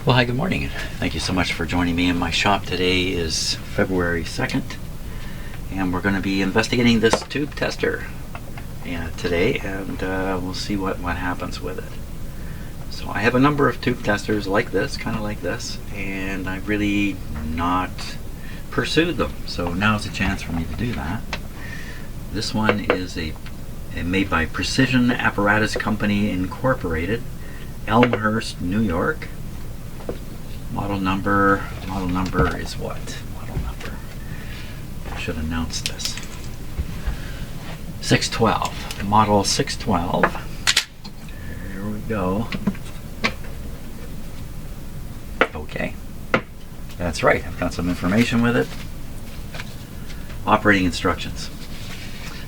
Well, hi, good morning. Thank you so much for joining me in my shop. Today is February 2nd, and we're going to be investigating this tube tester today, and we'll see what happens with it. So I have a number of tube testers like this, kind of like this, and I've really not pursued them. So now's a chance for me to do that. This one is made by Precision Apparatus Company Incorporated, Elmhurst, New York. Model number is what? Model number. I should announce this. 612. Model 612. Here we go. Okay. That's right. I've got some information with it. Operating instructions.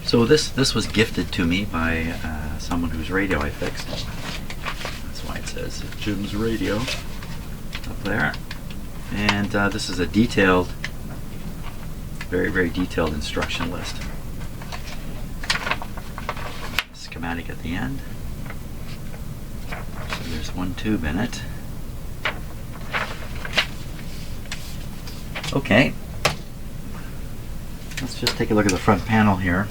So this was gifted to me by someone whose radio I fixed. That's why it says Jim's Radio up there. And this is a detailed, very detailed instruction list. Schematic at the end. So there's one tube in it. Okay. Let's just take a look at the front panel here.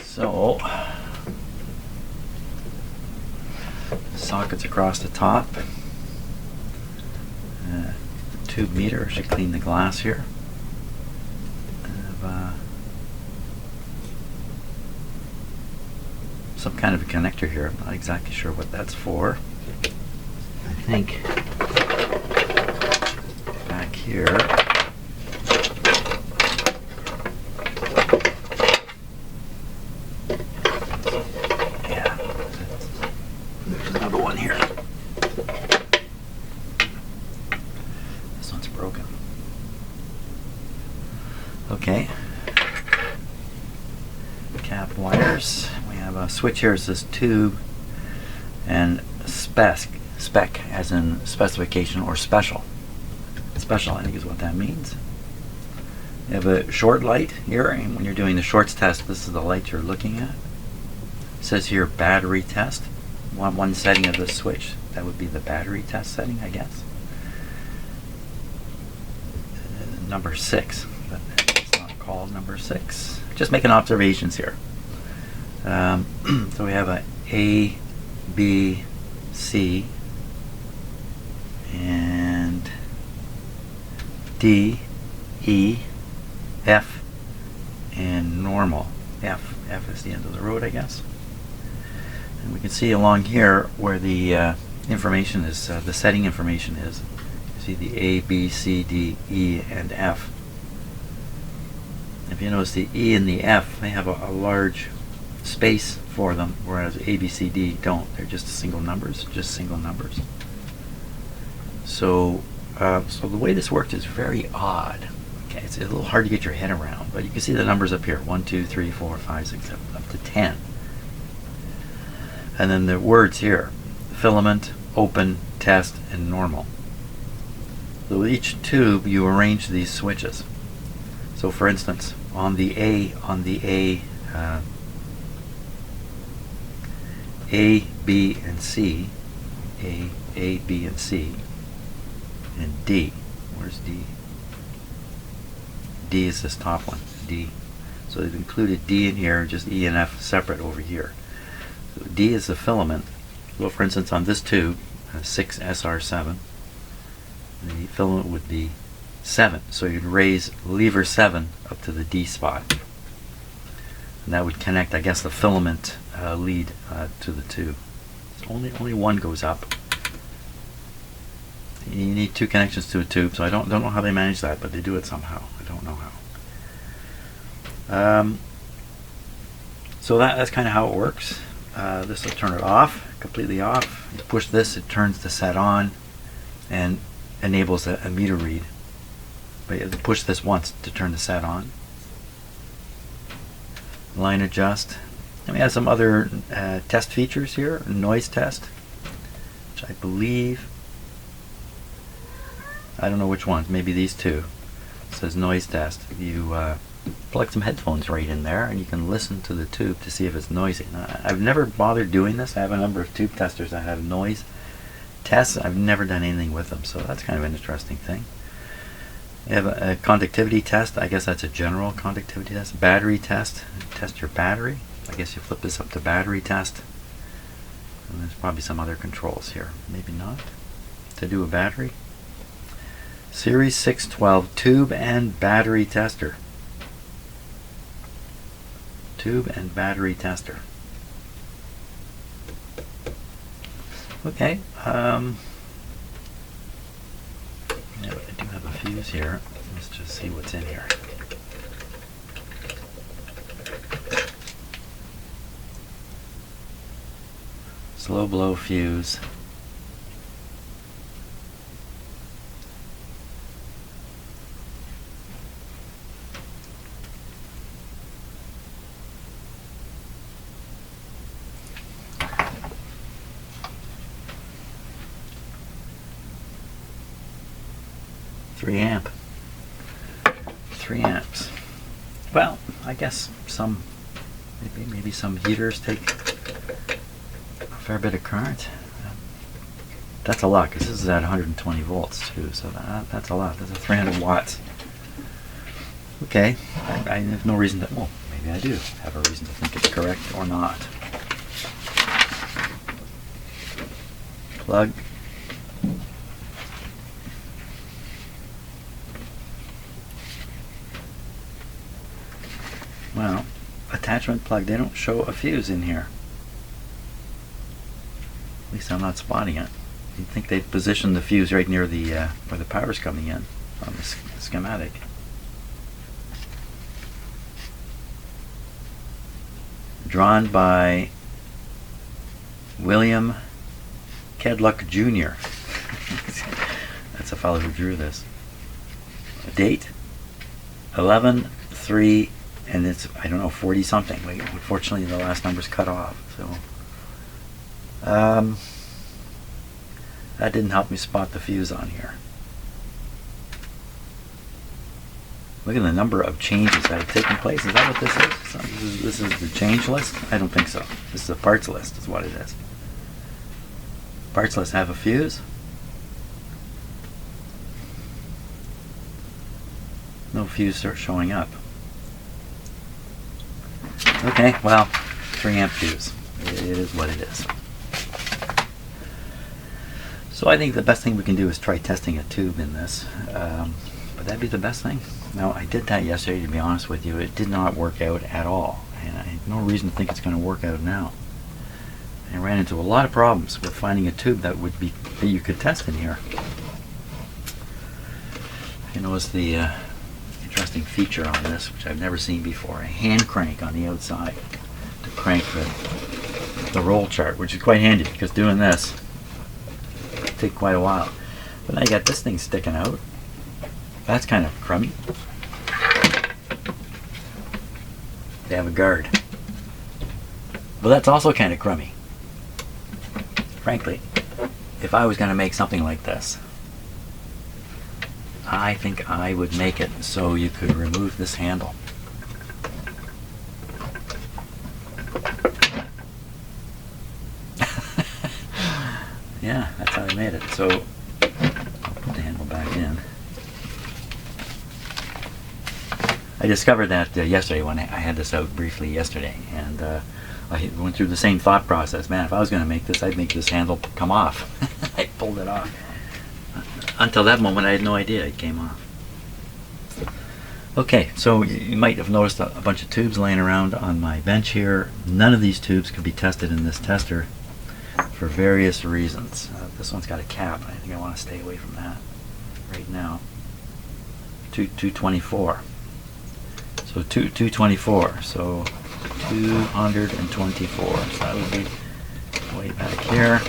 So, sockets across the top. Tube meter, should clean the glass here. Some kind of a connector here. I'm not exactly sure what that's for. I think back here. Yeah, there's another one here. This one's broken. Okay. Cap wires. We have a switch here. It says tube and spec as in specification or special. Special, I think, is what that means. You have a short light here, and when you're doing the shorts test, this is the light you're looking at. It says here battery test. One setting of the switch. That would be the battery test setting, I guess. Number 6, but it's not called number 6. Just making observations here. So we have A, B, C, and D, E, F, and normal. F is the end of the road, I guess. And we can see along here where the information is, the setting information is. You see the A, B, C, D, E, and F. If you notice, the E and the F, they have a large space for them, whereas A, B, C, D don't. They're just single numbers, So, so the way this works is very odd. Okay, it's a little hard to get your head around, but you can see the numbers up here: 1, 2, 3, 4, 5, 6, 7, up to 10. And then the words here: filament, open, test, and normal. So with each tube, you arrange these switches. So, for instance, on the A, B, and C, A, B, and C, and D. Where's D? D is this top one, D. So they've included D in here, just E and F separate over here. So D is the filament. Well, for instance, on this tube, 6SR7, the filament would be 7. So you'd raise lever 7 up to the D spot. And that would connect, I guess, the filament lead to the tube. So only one goes up. You need 2 connections to a tube, so I don't know how they manage that, but they do it somehow. I don't know how. So that's kind of how it works. This will turn it off, completely off. You push this, it turns the set on and enables a meter read. But you have to push this once to turn the set on. Line adjust. And we have some other test features here. Noise test, which I believe, I don't know which ones, maybe these two. It says noise test. You plug some headphones right in there and you can listen to the tube to see if it's noisy. Now, I've never bothered doing this. I have a number of tube testers that have noise tests. I've never done anything with them, so that's kind of an interesting thing. You have a conductivity test. I guess that's a general conductivity test. Battery test. Test your battery. I guess you flip this up to battery test. And there's probably some other controls here. Maybe not. To do a battery. Series 612 tube and battery tester. Tube and battery tester. Okay. Yeah, I do have a fuse here. Let's just see what's in here. Slow blow fuse. Three amp. 3 amps. Well, I guess maybe some heaters take a fair bit of current. That's a lot because this is at 120 volts too, so that's a lot. That's a 300 watts. Okay, I have no reason to. Well, maybe I do have a reason to think it's correct or not. Plug. Well, attachment plug, they don't show a fuse in here. At least I'm not spotting it. You'd think they'd position the fuse right near the where the power's coming in on the schematic. Drawn by William Kedluck Jr. That's a fellow who drew this. Date 11/3. And it's, I don't know, 40 something. Unfortunately, the last number's cut off. So that didn't help me spot the fuse on here. Look at the number of changes that have taken place. Is that what this is? So this is the change list? I don't think so. This is a parts list is what it is. Parts list have a fuse. No fuse starts showing up. Okay, well, 3 amp fuse. It is what it is. So I think the best thing we can do is try testing a tube in this. Would that be the best thing? Now, I did that yesterday, to be honest with you. It did not work out at all. And I have no reason to think it's going to work out now. I ran into a lot of problems with finding a tube that you could test in here. You notice the interesting feature on this, which I've never seen before, a hand crank on the outside to crank the roll chart, which is quite handy because doing this will take quite a while. But now you got this thing sticking out. That's kind of crummy. They have a guard. But that's also kind of crummy. Frankly, if I was going to make something like this, I think I would make it so you could remove this handle. Yeah, that's how I made it. So I'll put the handle back in. I discovered that yesterday when I had this out briefly yesterday, and I went through the same thought process. Man, if I was going to make this, I'd make this handle come off. I pulled it off. Until that moment, I had no idea it came off. Okay, so you might have noticed a bunch of tubes laying around on my bench here. None of these tubes could be tested in this tester for various reasons. This one's got a cap. I think I want to stay away from that right now. 224. So 224. So 224. So that would be way back here.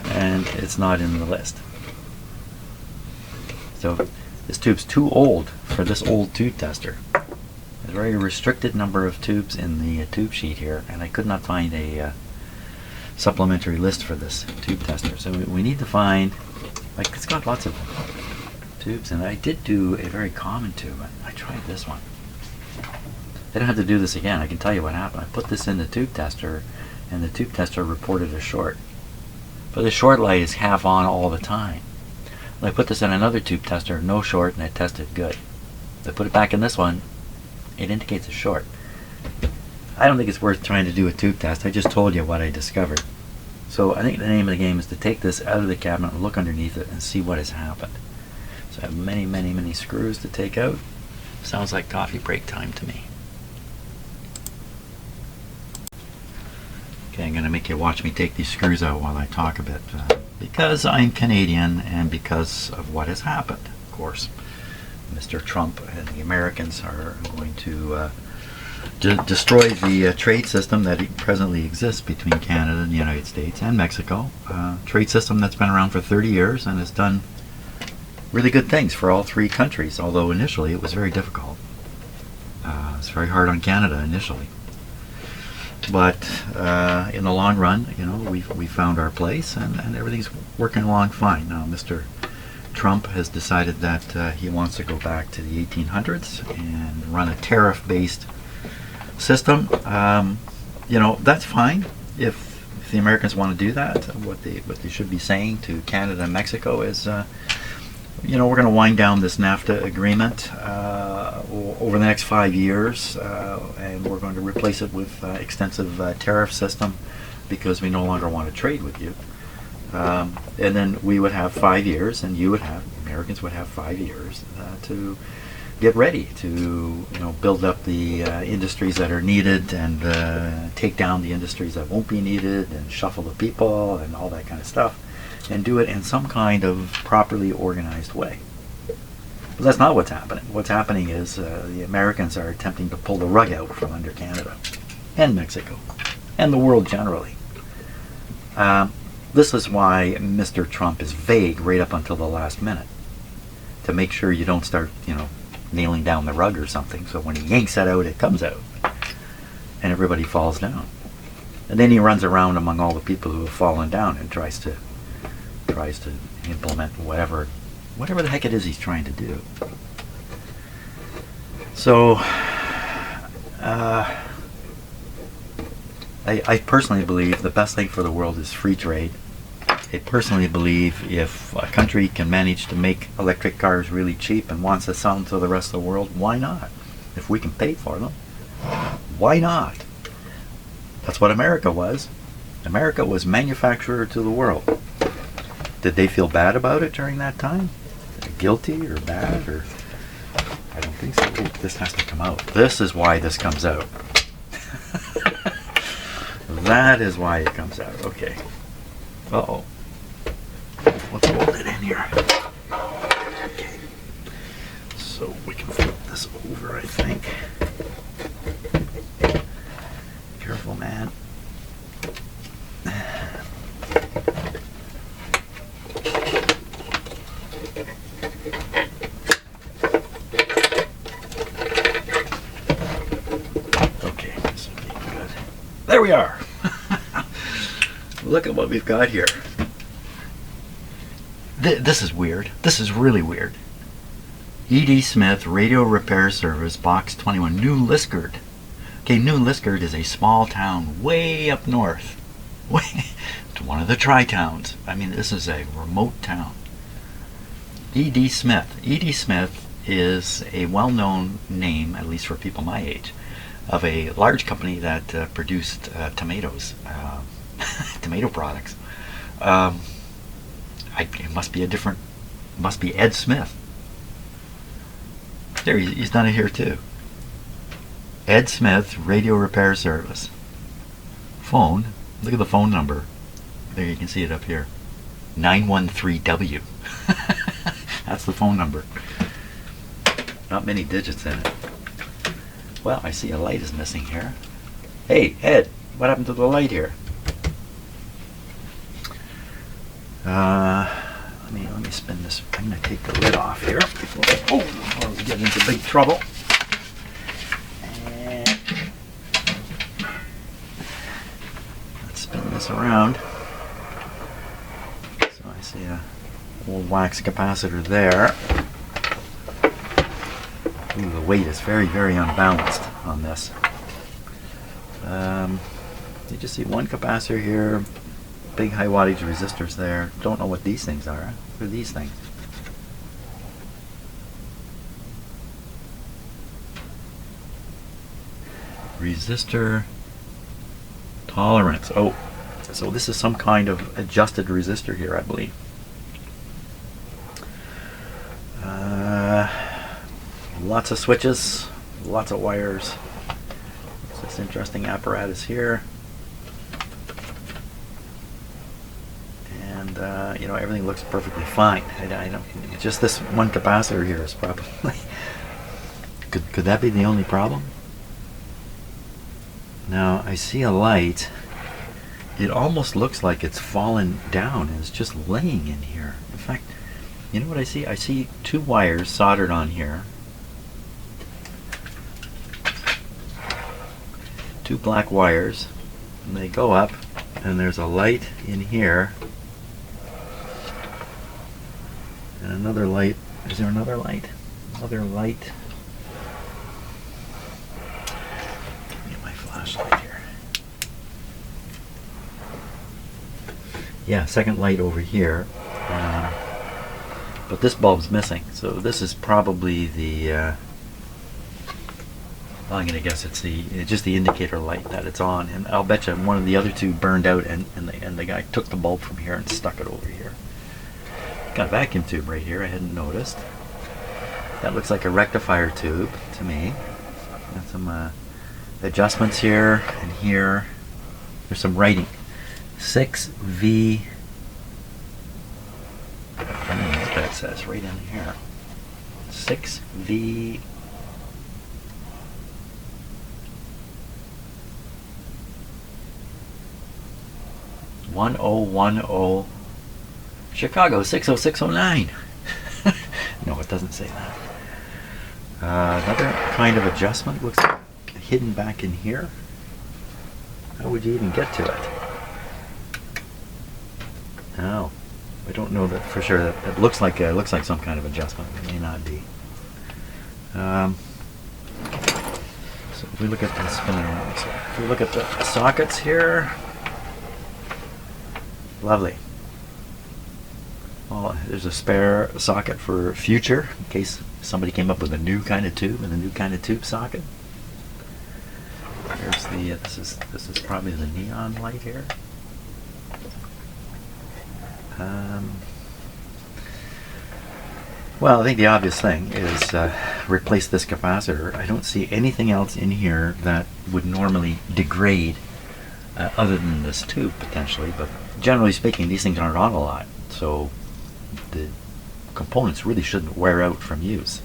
And it's not in the list. So this tube's too old for this old tube tester. There's a very restricted number of tubes in the tube sheet here, and I could not find a supplementary list for this tube tester. So we need to find, like, it's got lots of tubes, and I did do a very common tube. I tried this one. I don't have to do this again. I can tell you what happened. I put this in the tube tester, and the tube tester reported a short. But the short light is half on all the time. I put this in another tube tester, no short, and it tested good. I put it back in this one, it indicates a short. I don't think it's worth trying to do a tube test. I just told you what I discovered. So I think the name of the game is to take this out of the cabinet and look underneath it and see what has happened. So I have many, many, many screws to take out. Sounds like coffee break time to me. Okay, I'm going to make you watch me take these screws out while I talk a bit. Because I'm Canadian and because of what has happened, of course. Mr. Trump and the Americans are going to destroy the trade system that presently exists between Canada and the United States and Mexico. Trade system that's been around for 30 years and has done really good things for all three countries, although initially it was very difficult. It's very hard on Canada initially. But in the long run, you know, we found our place and everything's working along fine. Now, Mr. Trump has decided that he wants to go back to the 1800s and run a tariff-based system. You know, that's fine if the Americans want to do that. What they should be saying to Canada and Mexico is, you know, we're going to wind down this NAFTA agreement over the next 5 years, and we're going to replace it with extensive tariff system because we no longer want to trade with you. And then we would have 5 years, and Americans would have 5 years to get ready to, you know, build up the industries that are needed and take down the industries that won't be needed and shuffle the people and all that kind of stuff, and do it in some kind of properly organized way. But that's not what's happening. What's happening is the Americans are attempting to pull the rug out from under Canada and Mexico and the world generally. This is why Mr. Trump is vague right up until the last minute, to make sure you don't start, you know, nailing down the rug or something. So when he yanks that out, it comes out, and everybody falls down. And then he runs around among all the people who have fallen down and tries to implement whatever the heck it is he's trying to do. So I personally believe the best thing for the world is free trade. I personally believe if a country can manage to make electric cars really cheap and wants to sell them to the rest of the world, why not? If we can pay for them, why not? That's what America was. America was manufacturer to the world. Did they feel bad about it during that time? Guilty or bad? Or I don't think so. Ooh, this has to come out. This is why this comes out. That is why it comes out. Okay. Uh-oh. Let's hold it in here. Okay. So we can flip this over, I think. Careful, man. Okay, this will be good. There we are. Look at what we've got here. This is weird. This is really weird. E.D. Smith Radio Repair Service, Box 21, New Liskeard. Okay, New Liskeard is a small town way up north. It's one of the tri-towns. I mean, this is a remote town. E.D. Smith. E.D. Smith is a well-known name, at least for people my age, of a large company that produced tomatoes, tomato products. It must be Ed Smith. There, he's done it here too. Ed Smith Radio Repair Service. Phone, look at the phone number. There, you can see it up here. 913W. That's the phone number. Not many digits in it. Well, I see a light is missing here. Hey, Ed, what happened to the light here? Let me spin this. I'm going to take the lid off here before we get into big trouble. And let's spin this around. So I see a old wax capacitor there. Ooh, the weight is very, very unbalanced on this. You just see one capacitor here, big high wattage resistors there. Don't know what these things are. What are these things? Resistor tolerance. Oh, so this is some kind of adjusted resistor here, I believe. Lots of switches, lots of wires. It's this interesting apparatus here. And you know, everything looks perfectly fine. I don't, just this one capacitor here is probably could that be the only problem? Now I see a light. It almost looks like it's fallen down and it's just laying in here. In fact, you know what I see? I see two wires soldered on here. Two black wires, and they go up, and there's a light in here, and another light. Is there another light? Another light. Get my flashlight here. Yeah, second light over here. But this bulb's missing, so this is probably the well, I'm going to guess it's just the indicator light that it's on, and I'll bet you one of the other two burned out, and the guy took the bulb from here and stuck it over here. Got a vacuum tube right here, I hadn't noticed. That looks like a rectifier tube to me. Got some adjustments here and here. There's some writing. 6V. I don't know what that says right in here. 6V. 1010 Chicago 60609. No, it doesn't say that. Another kind of adjustment looks hidden back in here. How would you even get to it? No, I don't know that for sure. That it looks like some kind of adjustment. It may not be. So if we look at this spinning around, so if we look at the sockets here. Lovely. Well, there's a spare socket for future in case somebody came up with a new kind of tube and a new kind of tube socket. Here's the this is probably the neon light here. Well, I think the obvious thing is replace this capacitor. I don't see anything else in here that would normally degrade other than this tube potentially, but generally speaking these things aren't on a lot, so the components really shouldn't wear out from use.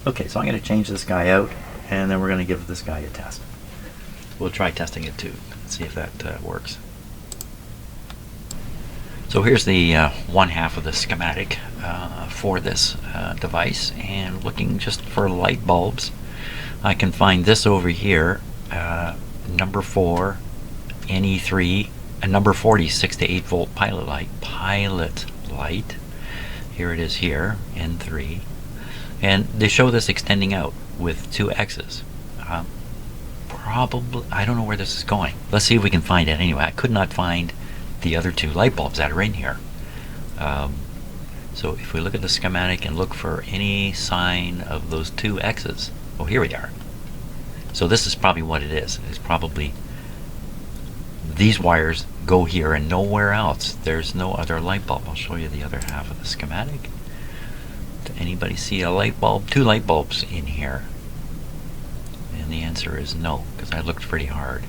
Okay, so I'm going to change this guy out, and then we're going to give this guy a test. We'll try testing it too, see if that works. So here's the one half of the schematic for this device, and looking just for light bulbs, I can find this over here, number 4 NE3, and number 40 6 to 8 volt pilot light. Here it is here, N3, and they show this extending out with 2 X's. Probably, I don't know where this is going. Let's see if we can find it anyway. I could not find the other 2 light bulbs that are in here. So if we look at the schematic and look for any sign of those 2 X's, oh, here we are. So this is probably what it is. It's probably these wires go here and nowhere else. There's no other light bulb. I'll show you the other half of the schematic. Did anybody see a light bulb? 2 light bulbs in here. And the answer is no, because I looked pretty hard.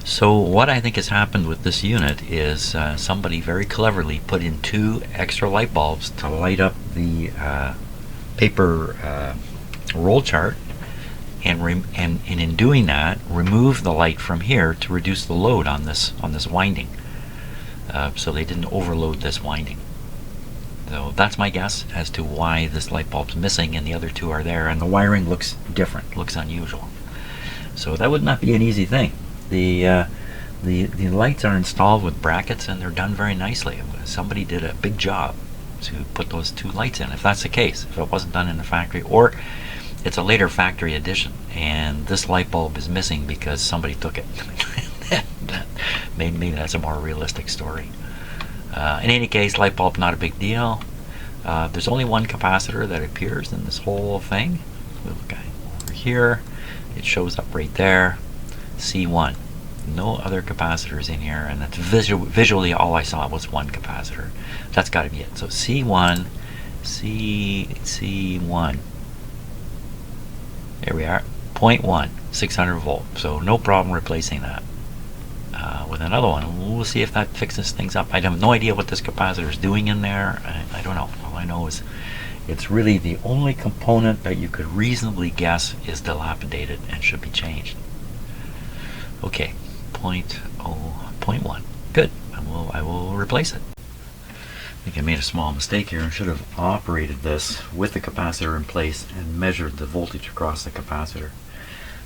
So what I think has happened with this unit is somebody very cleverly put in 2 extra light bulbs to light up the paper roll chart, and in doing that, remove the light from here to reduce the load on this winding. So they didn't overload this winding. So that's my guess as to why this light bulb's missing and the other 2 are there, and the wiring looks different, looks unusual. So that would not be an easy thing. The lights are installed with brackets, and they're done very nicely. Somebody did a big job to put those two lights in, if that's the case, if it wasn't done in the factory, or it's a later factory addition and this light bulb is missing because somebody took it. Maybe that's a more realistic story. In any case, light bulb, not a big deal. There's only one capacitor that appears in this whole thing. We'll look at it over here. It shows up right there, C1. No other capacitors in here, and that's visually all I saw was one capacitor. That's got to be it. So C1, C1. There we are, 0.1, 600 volt. So no problem replacing that with another one. We'll see if that fixes things up. I have no idea what this capacitor is doing in there. I don't know. All I know is it's really the only component that you could reasonably guess is dilapidated and should be changed. Okay, 0.1. Good. I will replace it. I think I made a small mistake here. I should have operated this with the capacitor in place and measured the voltage across the capacitor.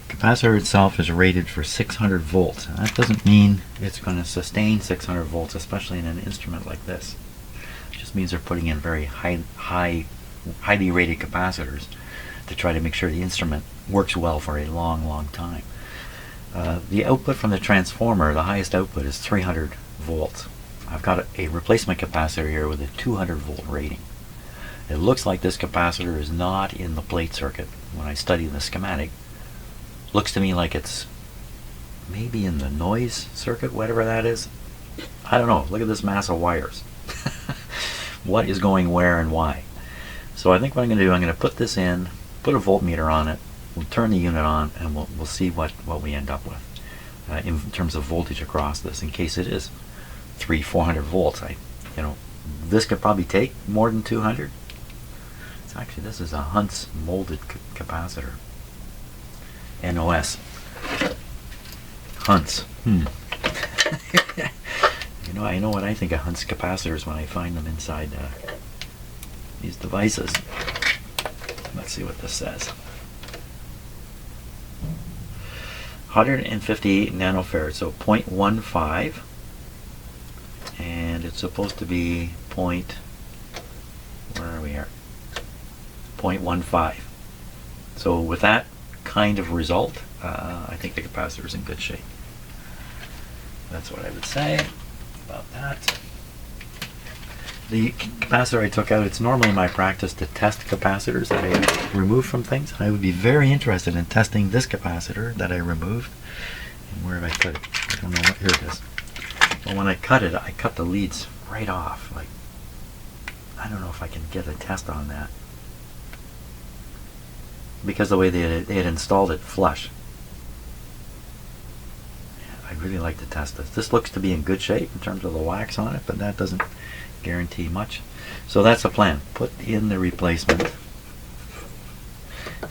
The capacitor itself is rated for 600 volts. And that doesn't mean it's going to sustain 600 volts, especially in an instrument like this. It just means they're putting in very highly rated capacitors to try to make sure the instrument works well for a long time. The output from the transformer, the highest output is 300 volts. I've got a replacement capacitor here with a 200 volt rating. It looks like this capacitor is not in the plate circuit. When I study the schematic, looks to me like it's maybe in the noise circuit, whatever that is. I don't know. Look at this mass of wires. What is going where and why? So I think what I'm going to do, I'm going to put this in, put a voltmeter on it, we'll turn the unit on, and we'll see what we end up with in terms of voltage across this, in case it is 300-400 volts. This could probably take more than 200. It's actually, this is a Hunt's molded capacitor. NOS. Hunt's. I know what I think of Hunt's capacitors when I find them inside these devices. Let's see what this says. 158 nanofarads, so 0.15, and it's supposed to be where are we here? 0.15. So with that kind of result, I think the capacitor is in good shape. That's what I would say about that. The capacitor I took out, it's normally my practice to test capacitors that I remove from things. I would be very interested in testing this capacitor that I removed. And where did I cut it? I don't know what, here it is. Well, when I cut it, I cut the leads right off. Like, I don't know if I can get a test on that, because the way they had installed it flush. I'd really like to test this. This looks to be in good shape in terms of the wax on it, but that doesn't guarantee much. So that's the plan. Put in the replacement.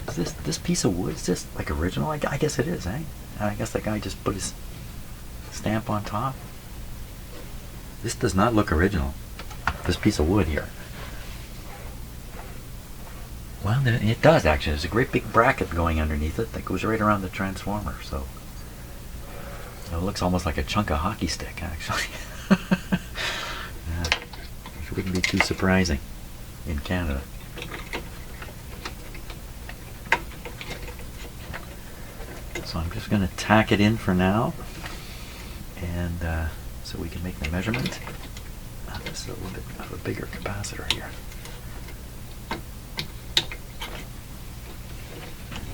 Is this piece of wood, is this like original? I guess it is, eh? I guess that guy just put his stamp on top. This does not look original, this piece of wood here. Well, it does actually. There's a great big bracket going underneath it that goes right around the transformer. So it looks almost like a chunk of hockey stick, actually. Which wouldn't be too surprising in Canada. So I'm just going to tack it in for now, and so we can make the measurement. This is a little bit of a bigger capacitor here.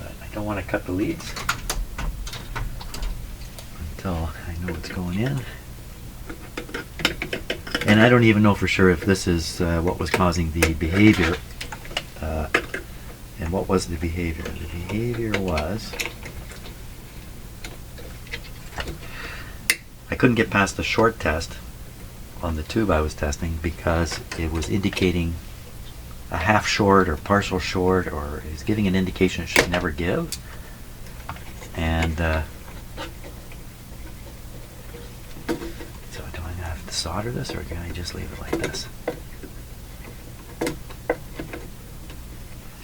But I don't want to cut the leads until I know what's going in. And I don't even know for sure if this is what was causing the behavior. And what was the behavior? The behavior was, I couldn't get past the short test on the tube I was testing because it was indicating a half short or partial short, or it was giving an indication it should never give. And so do I have to solder this, or can I just leave it like this? I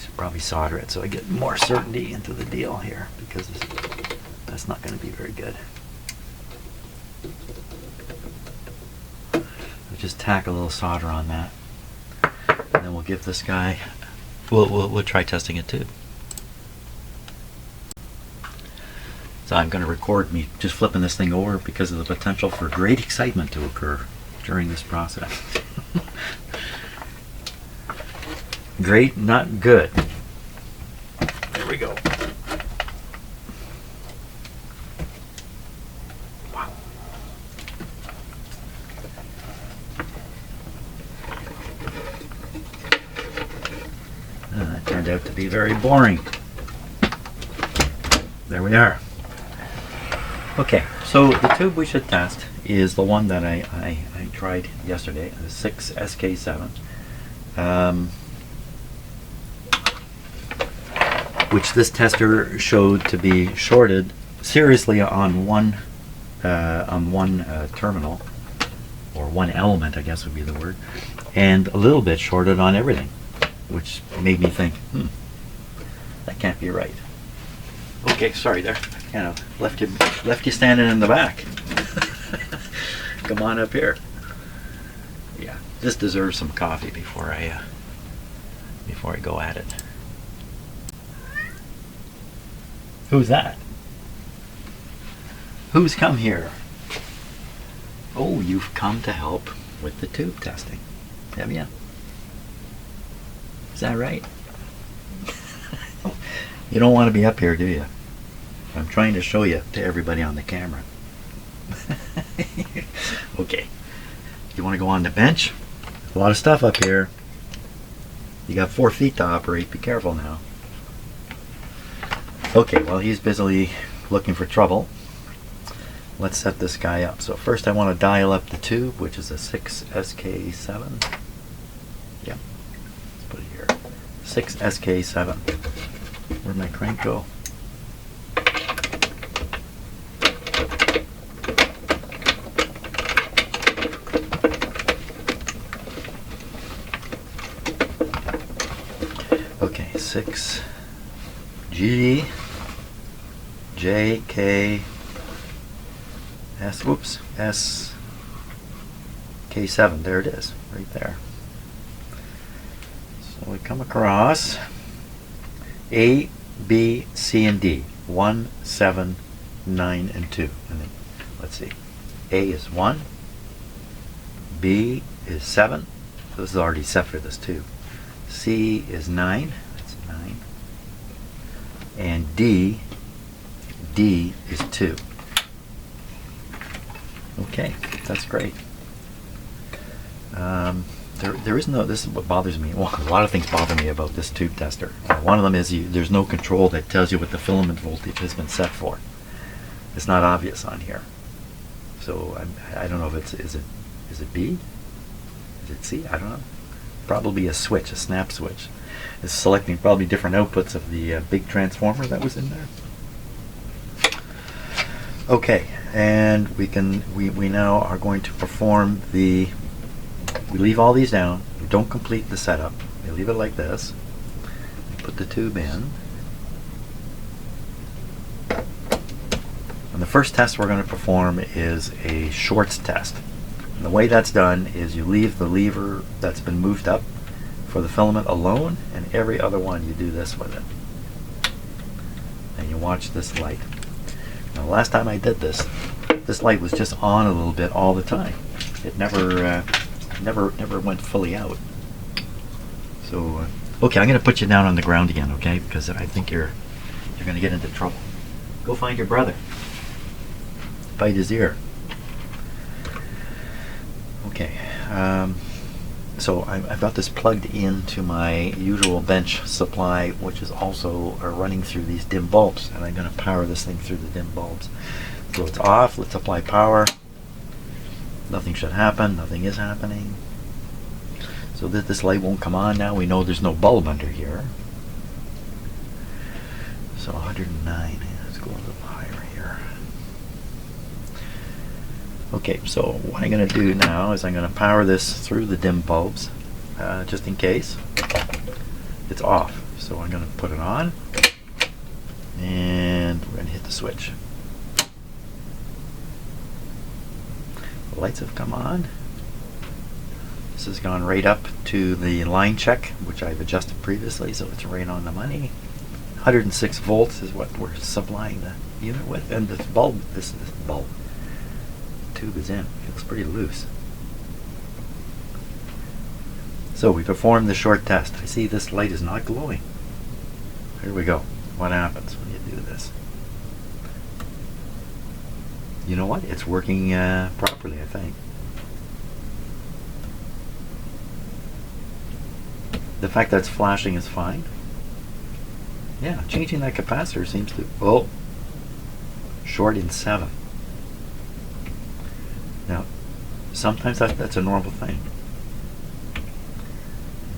should probably solder it so I get more certainty into the deal here, because that's not going to be very good. Just tack a little solder on that. give this guy, we'll try testing it too. So I'm going to record me just flipping this thing over because of the potential for great excitement to occur during this process. Great, not good. There we go. Wow. That turned out to be very boring. There we are. Okay, so the tube we should test is the one that I tried yesterday, the 6SK7, which this tester showed to be shorted seriously on one terminal, or one element, I guess would be the word, and a little bit shorted on everything, which made me think, that can't be right. Okay, sorry there. Kind of left you standing in the back. Come on up here. Yeah, this deserves some coffee before I go at it. Who's that? Who's come here? Oh, you've come to help with the tube testing, have you? Is that right? You don't want to be up here, do you? I'm trying to show you to everybody on the camera. Okay. You want to go on the bench? A lot of stuff up here. You got 4 feet to operate. Be careful now. Okay, well, he's busily looking for trouble. Let's set this guy up. So first I want to dial up the tube, which is a 6SK7. Yep. Let's put it here. 6SK7. Where'd my crank go? Okay, 6G JK SK7. There it is, right there. So we come across A, B, C, and D. 1, 7, 9, and 2. And then, let's see. A is 1. B is 7. So this is already set for this too. C is 9. That's 9. And D is 2. Okay, that's great. There is no, this is what bothers me. Well, a lot of things bother me about this tube tester. One of them is there's no control that tells you what the filament voltage has been set for. It's not obvious on here. So I don't know if is it B? Is it C? I don't know. Probably a switch, a snap switch. It's selecting probably different outputs of the big transformer that was in there. Okay, and we now are going to perform we leave all these down. We don't complete the setup. We leave it like this. We put the tube in. And the first test we're going to perform is a shorts test. And the way that's done is you leave the lever that's been moved up for the filament alone, and every other one you do this with it. And you watch this light. Now, last time I did this, this light was just on a little bit all the time. It never went fully out. So, okay, I'm going to put you down on the ground again, okay? Because I think you're going to get into trouble. Go find your brother. Bite his ear. Okay. So I've got this plugged into my usual bench supply, which is also running through these dim bulbs, and I'm going to power this thing through the dim bulbs. So it's off. Let's apply power. Nothing should happen. Nothing is happening. So that this light won't come on now. We know there's no bulb under here. So 109. Let's go a little higher here. Okay, so what I'm going to do now is I'm going to power this through the dim bulbs, just in case. It's off. So I'm going to put it on, and we're going to hit the switch. The lights have come on. This has gone right up to the line check, which I've adjusted previously, so it's right on the money. 106 volts is what we're supplying the unit with, and this bulb, this bulb tube is in. It looks pretty loose. So we performed the short test. I see this light is not glowing. Here we go. What happens when you do this? You know what? It's working properly, I think. The fact that it's flashing is fine. Yeah, changing that capacitor seems to... Oh! Short in 7. Now, sometimes that's a normal thing.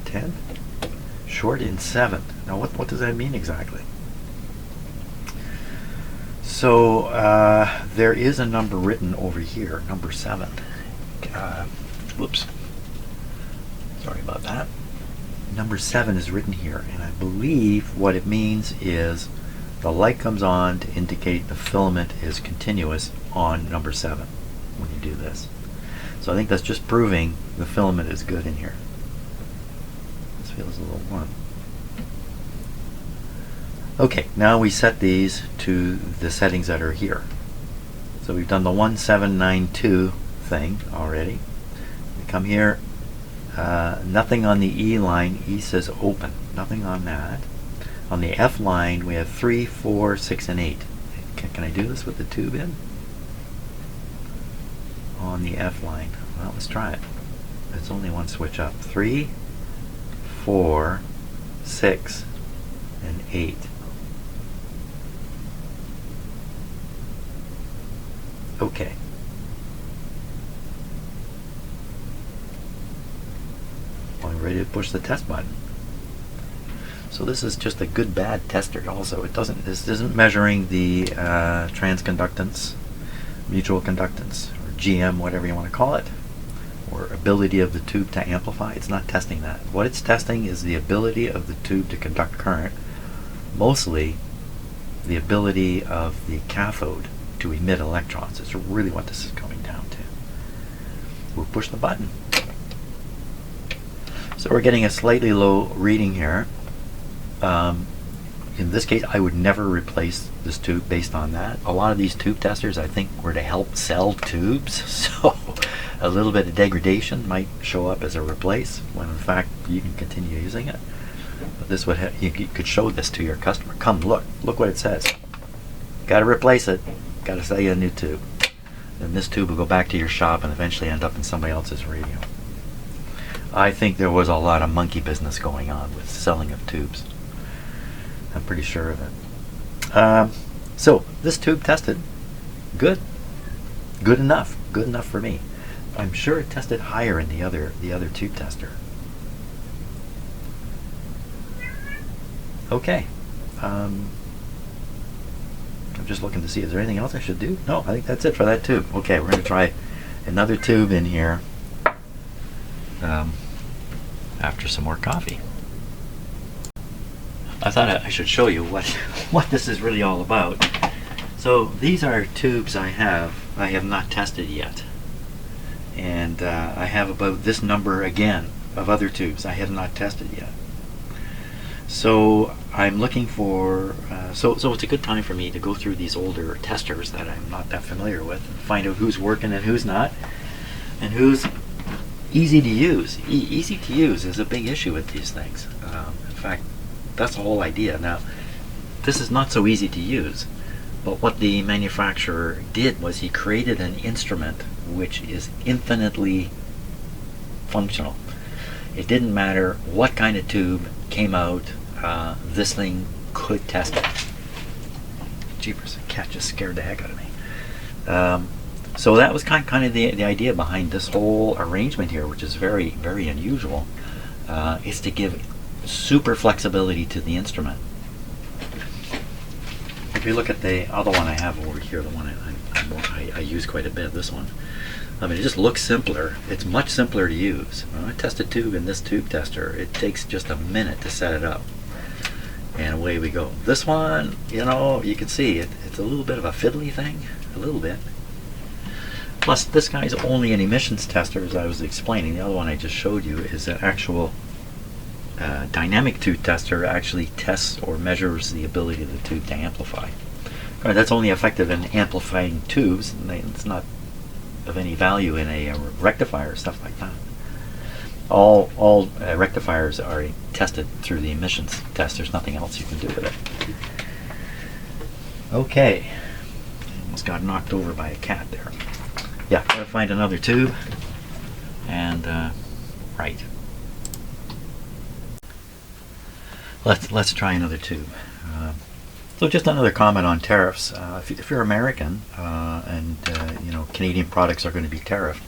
10. Short in 7. Now, what does that mean exactly? So, there is a number written over here, number 7. Whoops. Sorry about that. Number 7 is written here, and I believe what it means is the light comes on to indicate the filament is continuous on number 7 when you do this. So I think that's just proving the filament is good in here. This feels a little warm. Okay, now we set these to the settings that are here. So we've done the 1792 thing already. We come here. Nothing on the E line. E says open. Nothing on that. On the F line, we have 3, 4, 6, and 8. Can I do this with the tube in? On the F line. Well, let's try it. It's only one switch up. 3, 4, 6, and 8. Okay. I'm ready to push the test button. So this is just a good bad tester also. This isn't measuring the transconductance, mutual conductance, or GM, whatever you want to call it, or ability of the tube to amplify. It's not testing that. What it's testing is the ability of the tube to conduct current, mostly the ability of the cathode to emit electrons. It's really what this is coming down to. We'll push the button. So we're getting a slightly low reading here. In this case, I would never replace this tube based on that. A lot of these tube testers, I think, were to help sell tubes, so a little bit of degradation might show up as a replace, when in fact you can continue using it. But this would you could show this to your customer. Come, look what it says. Got to replace it. Got to sell you a new tube. Then this tube will go back to your shop and eventually end up in somebody else's radio. I think there was a lot of monkey business going on with selling of tubes. I'm pretty sure of it. So this tube tested good enough for me. I'm sure it tested higher in the other tube tester. Okay. I'm just looking to see, is there anything else I should do? No, I think that's it for that tube. Okay, we're going to try another tube in here after some more coffee. I thought I should show you what this is really all about. So these are tubes I have not tested yet. And I have about this number again of other tubes I have not tested yet. So I'm looking for, so it's a good time for me to go through these older testers that I'm not that familiar with and find out who's working and who's not, and who's easy to use. Easy to use is a big issue with these things. In fact, that's the whole idea. Now, this is not so easy to use, but what the manufacturer did was he created an instrument which is infinitely functional. It didn't matter what kind of tube came out, this thing could test it. Jeepers, the cat just scared the heck out of me. So that was kind of the idea behind this whole arrangement here, which is very, very unusual, is to give super flexibility to the instrument. If you look at the other one I have over here, the one I use quite a bit, this one, I mean, it just looks simpler. It's much simpler to use. When I test a tube in this tube tester, it takes just a minute to set it up. And away we go. This one, you know, you can see it's a little bit of a fiddly thing, a little bit. Plus, this guy's only an emissions tester, as I was explaining. The other one I just showed you is an actual dynamic tube tester, actually tests or measures the ability of the tube to amplify. That's only effective in amplifying tubes, and it's not of any value in a rectifier or stuff like that. All rectifiers are tested through the emissions test. There's nothing else you can do with it. Okay, almost got knocked over by a cat there. Yeah, gotta find another tube, and right. Let's try another tube. So just another comment on tariffs. If you're American and you know, Canadian products are going to be tariffed,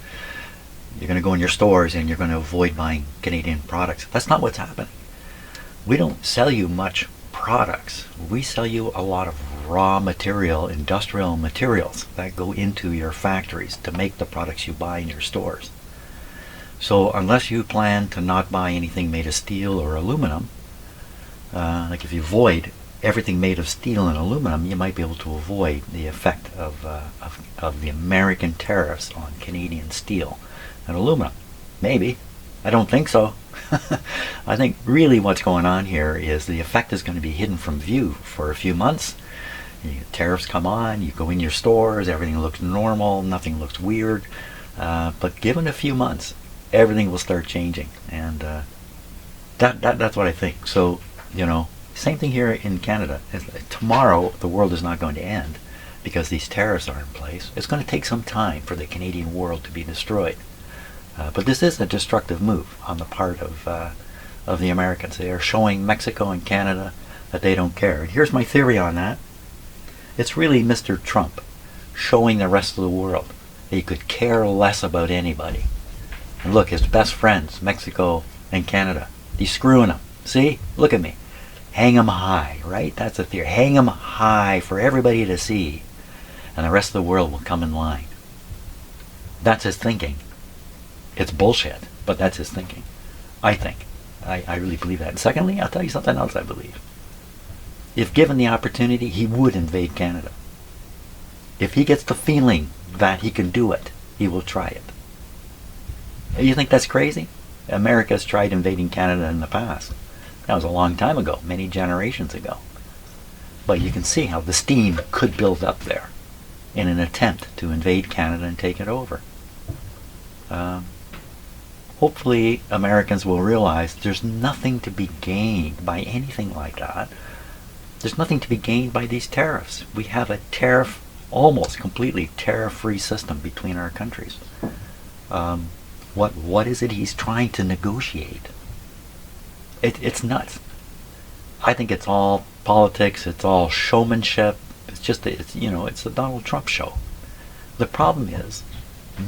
you're going to go in your stores and you're going to avoid buying Canadian products. That's not what's happening. We don't sell you much products. We sell you a lot of raw material, industrial materials that go into your factories to make the products you buy in your stores. So unless you plan to not buy anything made of steel or aluminum, like if you avoid everything made of steel and aluminum, you might be able to avoid the effect of the American tariffs on Canadian steel and aluminum. Maybe. I don't think so. I think really what's going on here is the effect is going to be hidden from view for a few months. Tariffs come on, you go in your stores, everything looks normal, nothing looks weird. But given a few months, everything will start changing. And that's what I think. So, you know, same thing here in Canada. Tomorrow, the world is not going to end because these tariffs are in place. It's going to take some time for the Canadian world to be destroyed. But this is a destructive move on the part of the Americans. They are showing Mexico and Canada that they don't care. And here's my theory on that. It's really Mr. Trump showing the rest of the world that he could care less about anybody. And look, his best friends, Mexico and Canada, he's screwing them. See? Look at me. Hang them high, right? That's the theory. Hang them high for everybody to see, and the rest of the world will come in line. That's his thinking. It's bullshit, but that's his thinking. I think. I really believe that. And secondly, I'll tell you something else I believe. If given the opportunity, he would invade Canada. If he gets the feeling that he can do it, he will try it. You think that's crazy? America's tried invading Canada in the past. That was a long time ago, many generations ago. But you can see how the steam could build up there in an attempt to invade Canada and take it over. Hopefully Americans will realize there's nothing to be gained by anything like that. There's nothing to be gained by these tariffs. We have a tariff, almost completely tariff-free system between our countries. What is it he's trying to negotiate? It's nuts. I think it's all politics. It's all showmanship. It's just it's the Donald Trump show. The problem is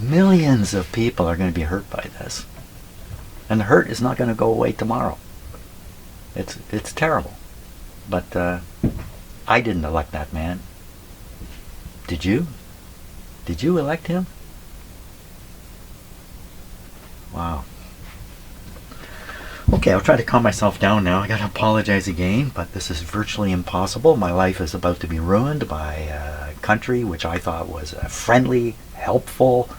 millions of people are going to be hurt by this, and the hurt is not going to go away tomorrow. It's terrible. But I didn't elect that man. Did you? Did you elect him? Wow. Okay, I'll try to calm myself down now. I gotta apologize again, but this is virtually impossible. My life is about to be ruined by a country which I thought was a friendly, helpful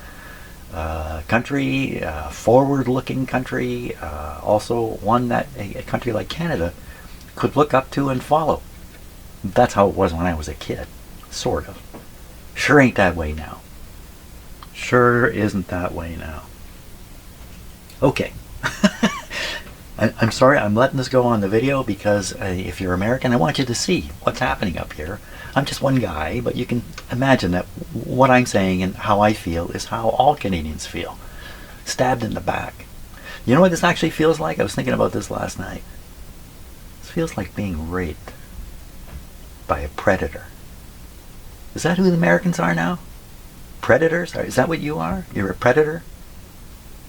country, forward-looking country, also one that a country like Canada could look up to and follow. That's how it was when I was a kid, sort of. Sure ain't that way now. Sure isn't that way now. Okay. I'm sorry, I'm letting this go on the video because if you're American, I want you to see what's happening up here. I'm just one guy, but you can imagine that what I'm saying and how I feel is how all Canadians feel. Stabbed in the back. You know what this actually feels like? I was thinking about this last night. This feels like being raped by a predator. Is that who the Americans are now? Predators? Is that what you are? You're a predator?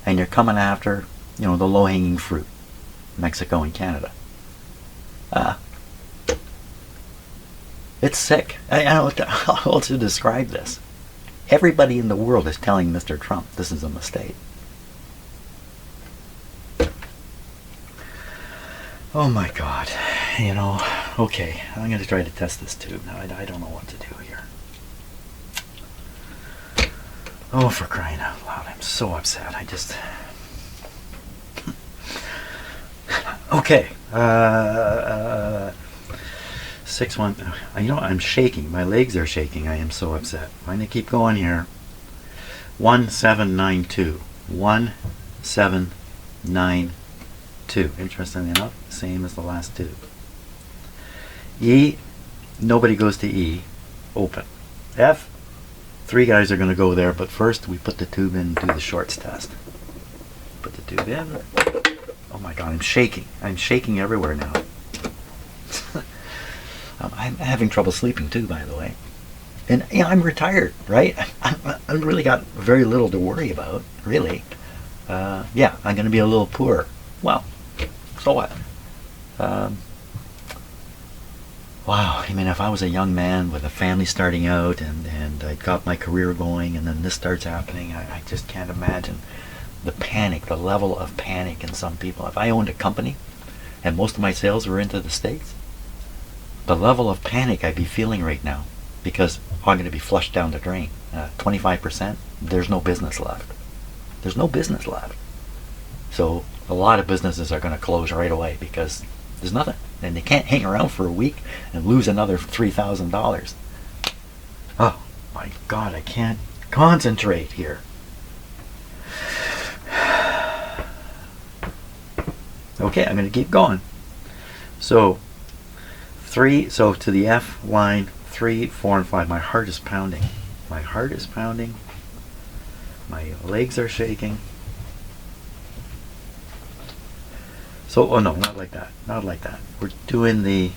And you're coming after, the low-hanging fruit. Mexico and Canada. It's sick. I don't know how else to describe this. Everybody in the world is telling Mr. Trump this is a mistake. Oh my God. Okay, I'm going to try to test this tube. Now, I don't know what to do here. Oh, for crying out loud, I'm so upset. I just... Okay. 6-1. You know, I'm shaking. My legs are shaking. I am so upset. I'm going to keep going here. 1792. 1792. Interestingly enough, same as the last two. E, nobody goes to E. Open. F, 3 guys are going to go there, but first we put the tube in and do the shorts test. Put the tube in. Oh my God, I'm shaking. I'm shaking everywhere now. I'm having trouble sleeping too, by the way. And yeah, I'm retired, right? I've really got very little to worry about, really. Yeah, I'm going to be a little poor. Well, so what? Wow, I mean, if I was a young man with a family starting out and I got my career going and then this starts happening, I just can't imagine the panic, the level of panic in some people. If I owned a company and most of my sales were into the States, the level of panic I'd be feeling right now, because I'm going to be flushed down the drain. 25%, there's no business left. There's no business left. So a lot of businesses are going to close right away because there's nothing. And they can't hang around for a week and lose another $3,000. Oh my God, I can't concentrate here. Okay, I'm going to keep going. So to the F line, 3, 4, and 5. My heart is pounding. My heart is pounding. My legs are shaking. So, oh no, not like that. Not like that. We're doing the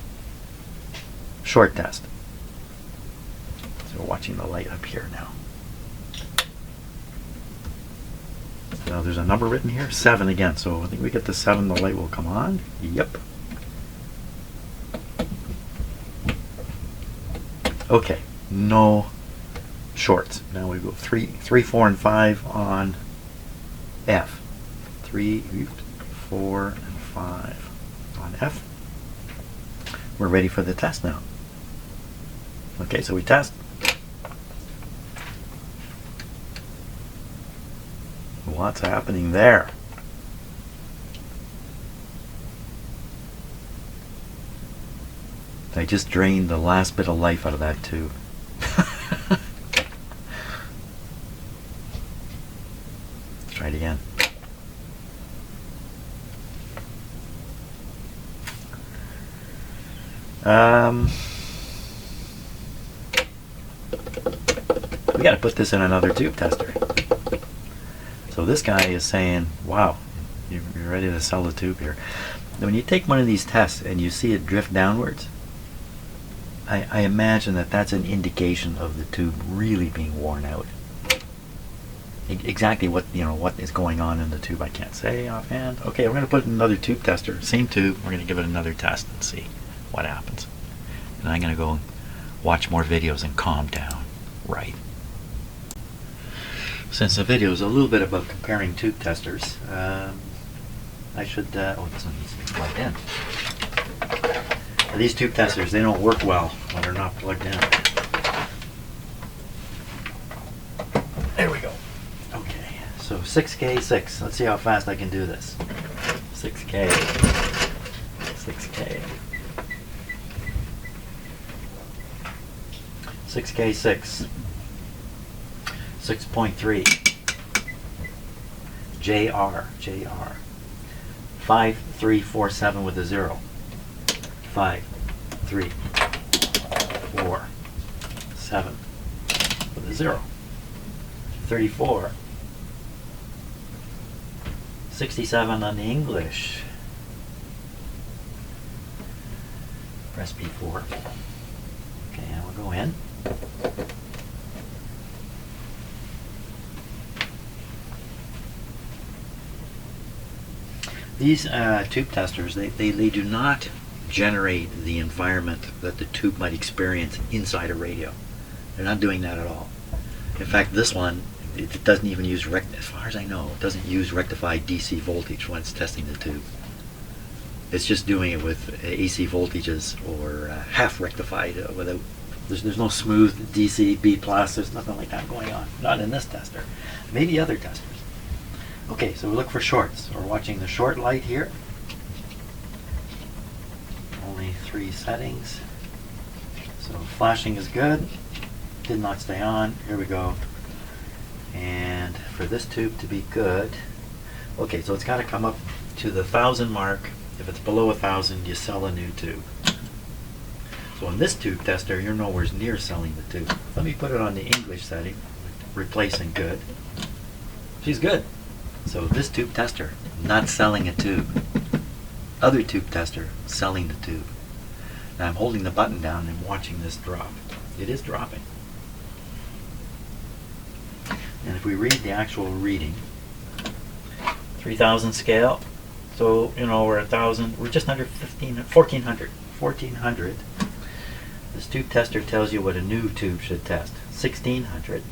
short test. So we're watching the light up here now. Now there's a number written here, 7 again. So I think we get the 7, the light will come on. Yep. Okay, no shorts. Now we go 3, 4, and 5 on F. 3, 4, and 5 on F. We're ready for the test now. Okay, so we test. What's happening there? I just drained the last bit of life out of that tube. Let's try it again. We got to put this in another tube tester. So this guy is saying, wow, you're ready to sell the tube here. When you take one of these tests and you see it drift downwards, I imagine that that's an indication of the tube really being worn out. Exactly what is going on in the tube, I can't say offhand. Okay, we're going to put in another tube tester, same tube. We're going to give it another test and see what happens. And I'm going to go watch more videos and calm down. Right. Since the video is a little bit about comparing tube testers, I should. Oh, this one needs to be plugged in. These tube testers, they don't work well when they're not plugged in. There we go. Okay, so 6K6. Let's see how fast I can do this. 6K. 6K. 6K6. 6.3. JR. 5347 with a 0. 5, 3, 4, 7 with a 0. 34. 67 on the English. Press P4. Okay, and we'll go in. These tube testers, they do not generate the environment that the tube might experience inside a radio. They're not doing that at all. In fact, this one, it doesn't even use, as far as I know, it doesn't use rectified DC voltage when it's testing the tube. It's just doing it with AC voltages or half rectified without There's no smooth DC, B+, there's nothing like that going on. Not in this tester. Maybe other testers. Okay, so we look for shorts. We're watching the short light here. Only 3 settings. So flashing is good. Did not stay on. Here we go. And for this tube to be good, okay, so it's got to come up to the 1,000 mark. If it's below 1,000, you sell a new tube. So in this tube tester, you're nowhere near selling the tube. Let me put it on the English setting. Replacing good. She's good. So this tube tester, not selling a tube. Other tube tester, selling the tube. Now I'm holding the button down and watching this drop. It is dropping. And if we read the actual reading, 3,000 scale. So, you know, we're 1,000, we're just under 1,400. 1,400. This tube tester tells you what a new tube should test. 1,600.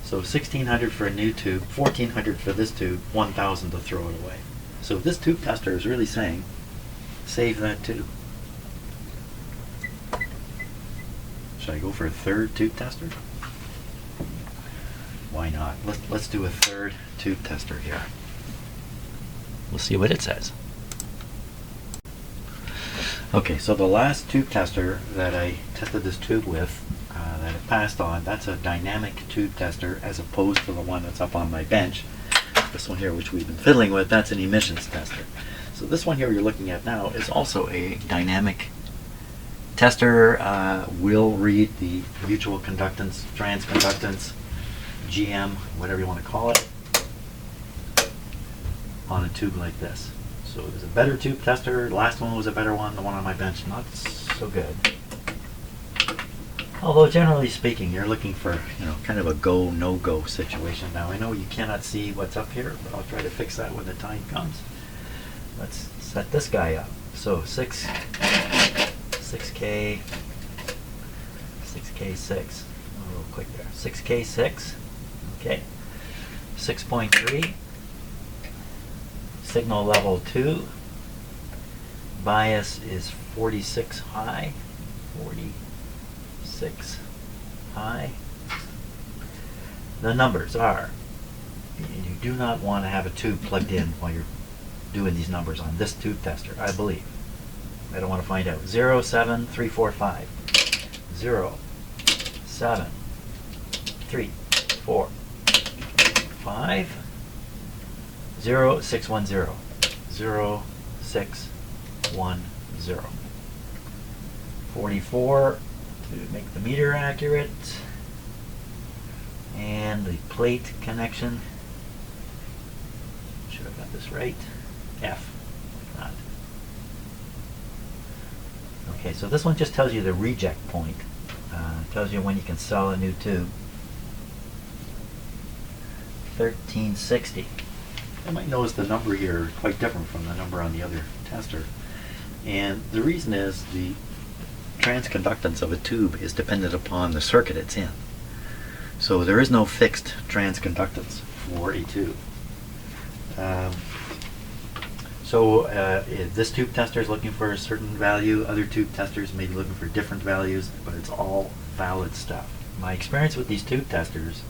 So 1,600 for a new tube, 1,400 for this tube, 1,000 to throw it away. So this tube tester is really saying, save that tube. Should I go for a third tube tester? Why not? Let's do a third tube tester here. We'll see what it says. Okay, so the last tube tester that I tested this tube with, that it passed on, that's a dynamic tube tester as opposed to the one that's up on my bench. This one here, which we've been fiddling with, that's an emissions tester. So this one here you're looking at now is also a dynamic tester. Will read the mutual conductance, transconductance, GM, whatever you want to call it, on a tube like this. So it was a better tube tester. The last one was a better one. The one on my bench, not so good. Although generally speaking, you're looking for, you know, kind of a go, no-go situation. Now I know you cannot see what's up here, but I'll try to fix that when the time comes. Let's set this guy up. So 6K, 6K6. A little quick there. 6K6. Okay. 6.3. Signal level 2. Bias is 46 high. 46 high. The numbers are, you do not want to have a tube plugged in while you're doing these numbers on this tube tester, I believe. I don't want to find out. 0, 7, 3, 4, 5. 0, 7, 3, 4, 5. 0, 6, 1, 0. 0, 6, 1, 0. 44 to make the meter accurate. And the plate connection. Should have got this right. F. Not. Okay, so this one just tells you the reject point. Tells you when you can sell a new tube. 1360. You might notice the number here is quite different from the number on the other tester. And the reason is the transconductance of a tube is dependent upon the circuit it's in. So there is no fixed transconductance for a tube. This tube tester is looking for a certain value, other tube testers may be looking for different values, but it's all valid stuff. My experience with these tube testers,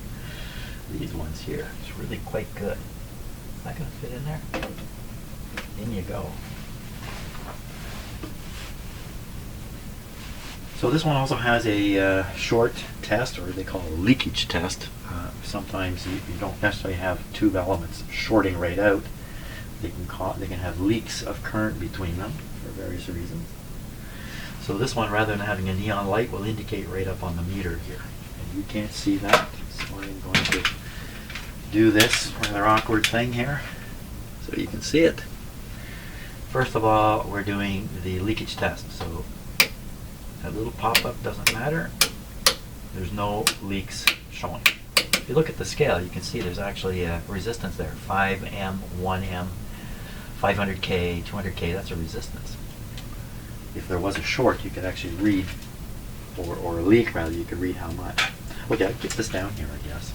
these ones here, is really quite good. Is that going to fit in there? In you go. So this one also has a short test, or they call it a leakage test. Sometimes you don't necessarily have tube elements shorting right out. They can have leaks of current between them for various reasons. So this one, rather than having a neon light, will indicate right up on the meter here. And you can't see that, so I'm going to do this rather awkward thing here so you can see it. First of all, we're doing the leakage test. So that little pop-up doesn't matter. There's no leaks showing. If you look at the scale, you can see there's actually a resistance there. 5M, 1M, 500K, 200K, that's a resistance. If there was a short, you could actually read, or a leak rather, you could read how much. Okay, I'll keep this down here, I guess,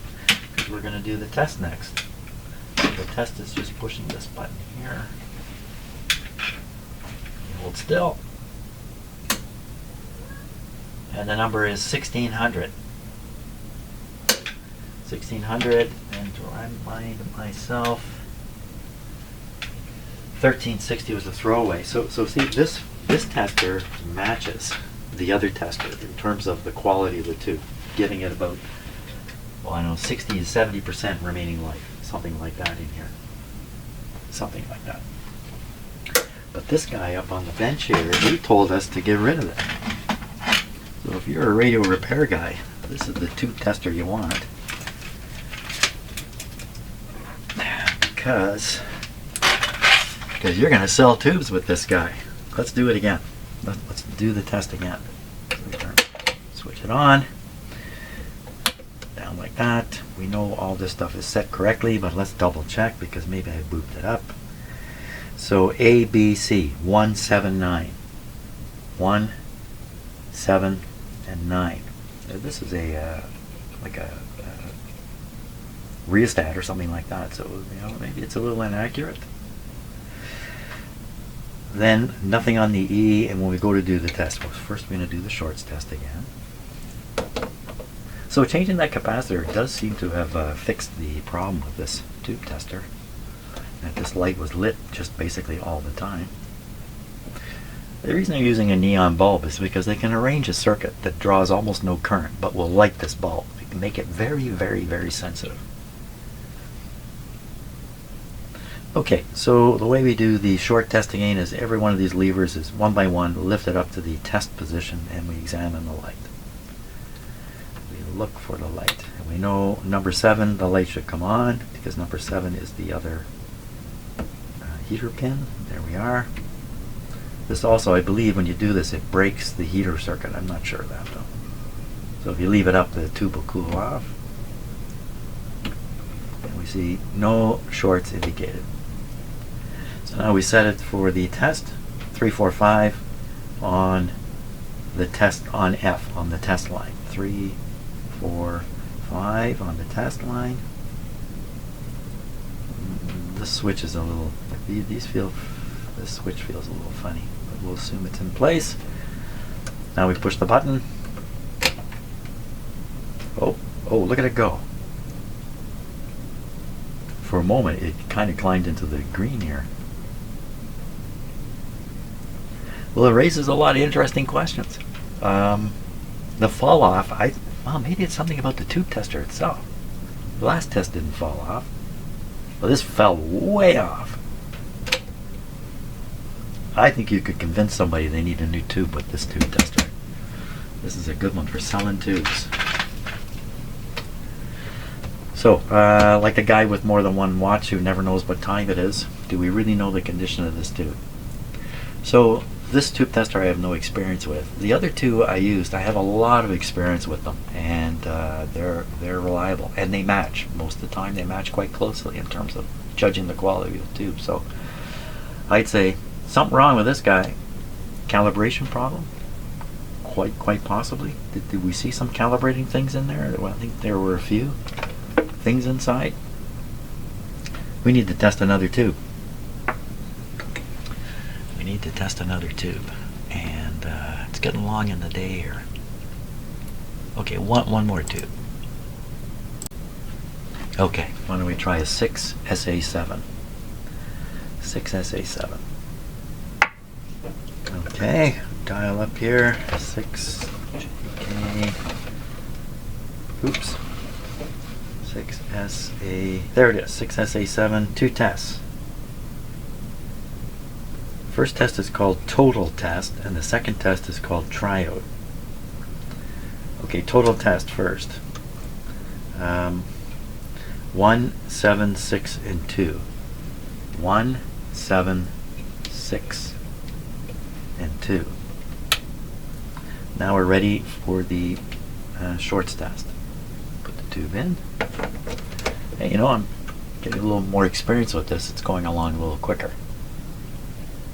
because we're going to do the test next. The test is just pushing this button here. You hold still. and the number is 1600. 1600, and to remind myself, 1360 was a throwaway. So see, this tester matches the other tester in terms of the quality of the tube, giving it about, well, I don't know, 60 to 70% remaining life, something like that in here, something like that. But this guy up on the bench here, he told us to get rid of it. So if you're a radio repair guy, this is the tube tester you want, because you're going to sell tubes with this guy. Let's do it again. Let's do the test again. Switch it on. Down like that. We know all this stuff is set correctly, but let's double check because maybe I booped it up. So A, B, C, 1, 7, 9. 1, 7, and 9. This is a like a rheostat or something like that, so maybe it's a little inaccurate. Then nothing on the E, and when we go to do the test, well, first we're going to do the shorts test again. So changing that capacitor does seem to have fixed the problem with this tube tester. That this light was lit just basically all the time. The reason they're using a neon bulb is because they can arrange a circuit that draws almost no current, but will light this bulb. They can make it very, very, very sensitive. Okay, so the way we do the short test again is every one of these levers is one by one lifted up to the test position, and we examine the light. We look for the light, and we know number 7, the light should come on because number 7 is the other heater pin. There we are. This also, I believe, when you do this, it breaks the heater circuit. I'm not sure of that though. So if you leave it up, the tube will cool off. And we see no shorts indicated. So now we set it for the test 3, 4, 5 on the test on F on the test line. 3, 4, 5 on the test line. This switch is a little. This switch feels a little funny, but we'll assume it's in place. Now we push the button. Oh, look at it go. For a moment, it kind of climbed into the green here. Well, it raises a lot of interesting questions. The fall off, well, maybe it's something about the tube tester itself. The last test didn't fall off. Well, this fell way off. I think you could convince somebody they need a new tube with this tube tester. This is a good one for selling tubes. So, like the guy with more than one watch who never knows what time it is, do we really know the condition of this tube? So, this tube tester I have no experience with. The other two I used, I have a lot of experience with them, and they're reliable, and they match. Most of the time they match quite closely in terms of judging the quality of the tube. So, I'd say something wrong with this guy. Calibration problem? Quite possibly. Did we see some calibrating things in there? Well, I think there were a few things inside. We need to test another tube. We need to test another tube, and it's getting long in the day here. Okay, one more tube. Okay, why don't we try a 6SA7. 6SA7. Okay, dial up here. 6K. Oops. 6SA. There it is. 6SA7. 2 tests. First test is called total test, and the second test is called triode. Okay, total test first. 1, 7, 6, and 2. 1, 7, 6, and 2. Now we're ready for the shorts test. Put the tube in. Hey, I'm getting a little more experience with this. It's going along a little quicker.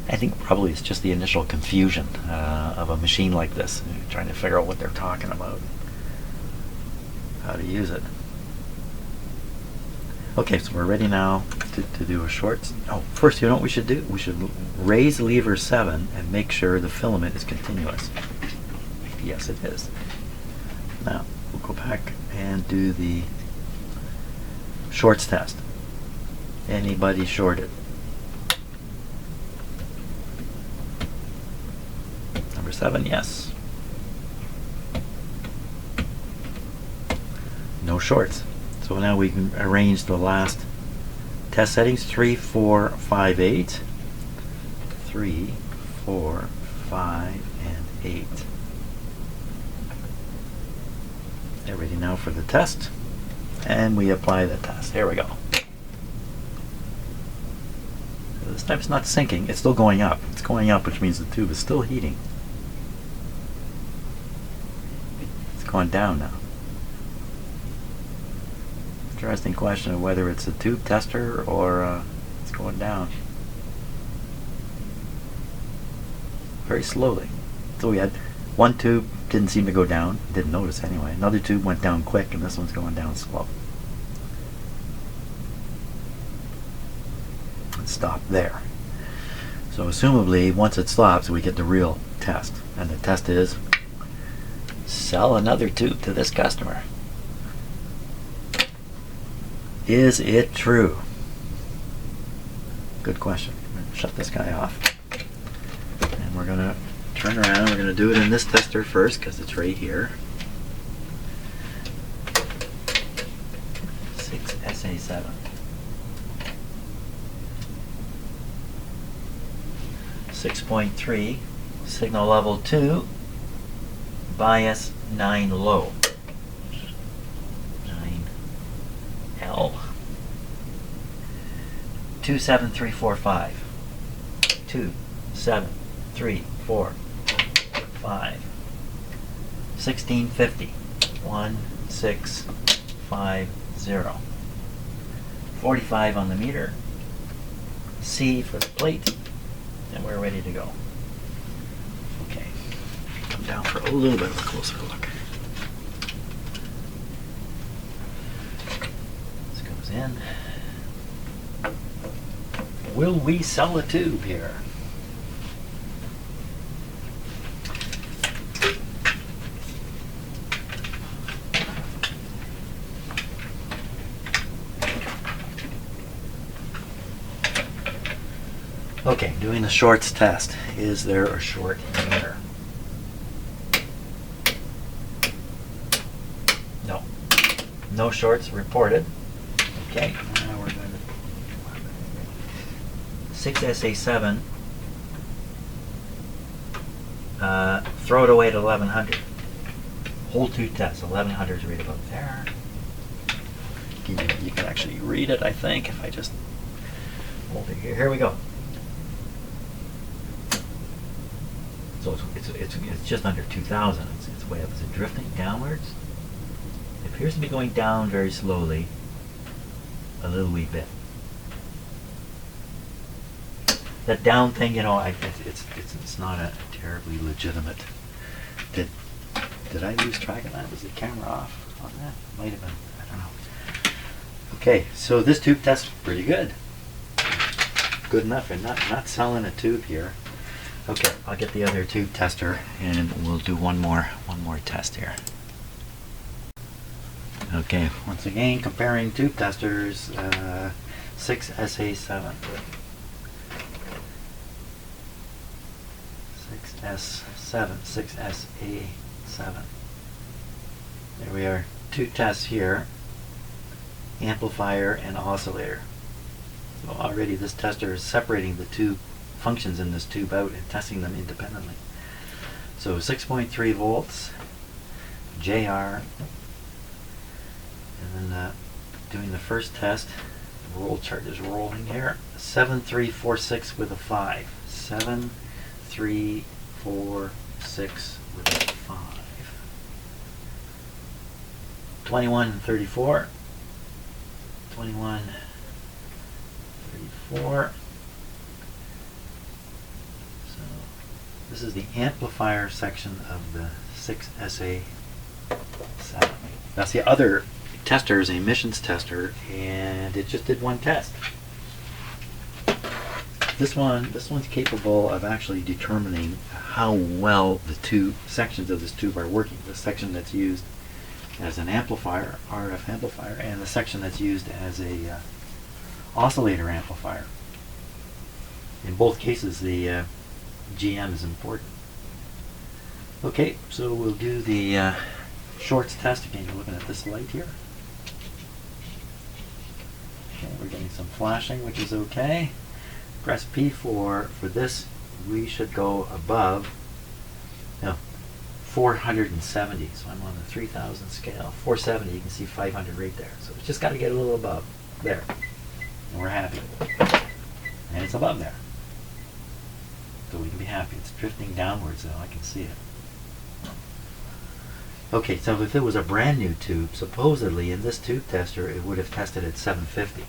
I think probably it's just the initial confusion of a machine like this, trying to figure out what they're talking about, how to use it. Okay, so we're ready now to do a short. Oh, first, you know what we should do? We should raise lever 7 and make sure the filament is continuous. Yes, it is. Now, we'll go back and do the shorts test. Anybody shorted? Number 7, yes. No shorts. So now we can arrange the last test settings. 3, 4, 5, 8. 3, 4, 5, and 8. They're ready now for the test. And we apply the test. Here we go. So this time it's not sinking. It's still going up. It's going up, which means the tube is still heating. It's going down now. Interesting question of whether it's a tube tester or it's going down. Very slowly. So we had one tube didn't seem to go down. Didn't notice anyway. Another tube went down quick, and this one's going down slow. It stopped there. So assumably, once it stops, we get the real test. And the test is, sell another tube to this customer. Is it true? Good question. I'm going to shut this guy off. And we're going to turn around. We're going to do it in this tester first because it's right here. 6SA7. .3, signal level 2, bias 9 low. 9L. 27345. 2, 7, 3, 4, 5. 1650. 1, 6, 5, 0. 45 on the meter. C for the plate. And we're ready to go. Okay. Come down for a little bit of a closer look. This goes in. Will we sell a tube here? Okay, doing the shorts test. Is there a short here? No. No shorts reported. Okay, now we're going to 6SA7. Throw it away at 1100. Whole tube test. 1100 is right about there. You can actually read it, I think, if I just hold it here. Here we go. So it's just under 2,000. It's way up. Is it drifting downwards? It appears to be going down very slowly, a little wee bit. That down thing, you know, it's not a terribly legitimate. Did I lose track of that? Was the camera off on that? Might have been. I don't know. Okay, so this tube test pretty good. Good enough, and not selling a tube here. Okay, I'll get the other tube tester and we'll do one more test here. Okay, once again comparing tube testers. 6SA7. 6SA7. There we are. Two tests here. Amplifier and oscillator. So already this tester is separating the two functions in this tube out and testing them independently. So 6.3 volts, JR, and then doing the first test, the roll chart is rolling here. 7346 with a 5. 7346 with a 5. 21 and 34. 21, 34. So this is the amplifier section of the 6SA7. That's the other tester, is an emissions tester, and it just did one test. one's capable of actually determining how well the two sections of this tube are working. The section that's used as an amplifier, RF amplifier, and the section that's used as a oscillator amplifier. In both cases, the GM is important. Okay, so we'll do the shorts test again. You're looking at this light here. Okay, we're getting some flashing, which is okay. Press P for this. We should go above 470. So I'm on the 3000 scale. 470, you can see 500 right there. So it's just got to get a little above there. And we're happy. And it's above there. So we can be happy. It's drifting downwards though, I can see it. Okay, so if it was a brand new tube, supposedly in this tube tester it would have tested at 750.